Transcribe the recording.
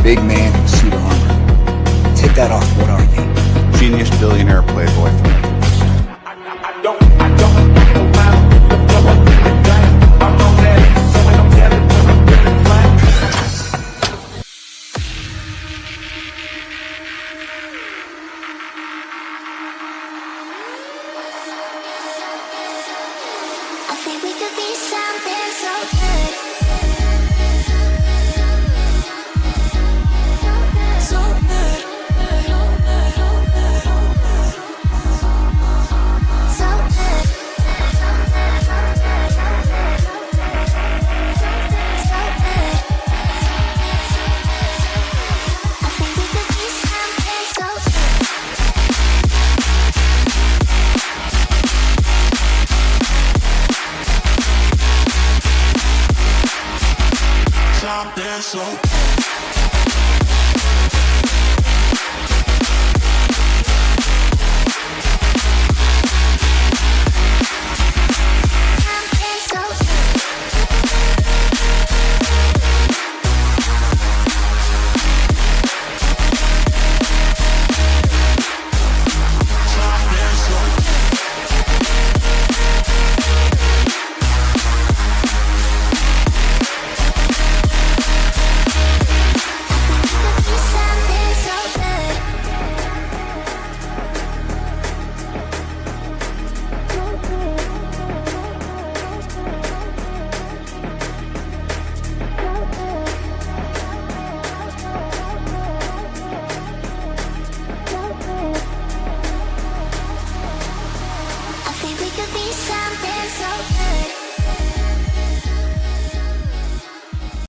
Big man in a suit of armor. Take that off, what are they? Genius, billionaire, playboy, philanthropist. I think we could be something so good. So good. So good. So good. I think we could be something so good. Something so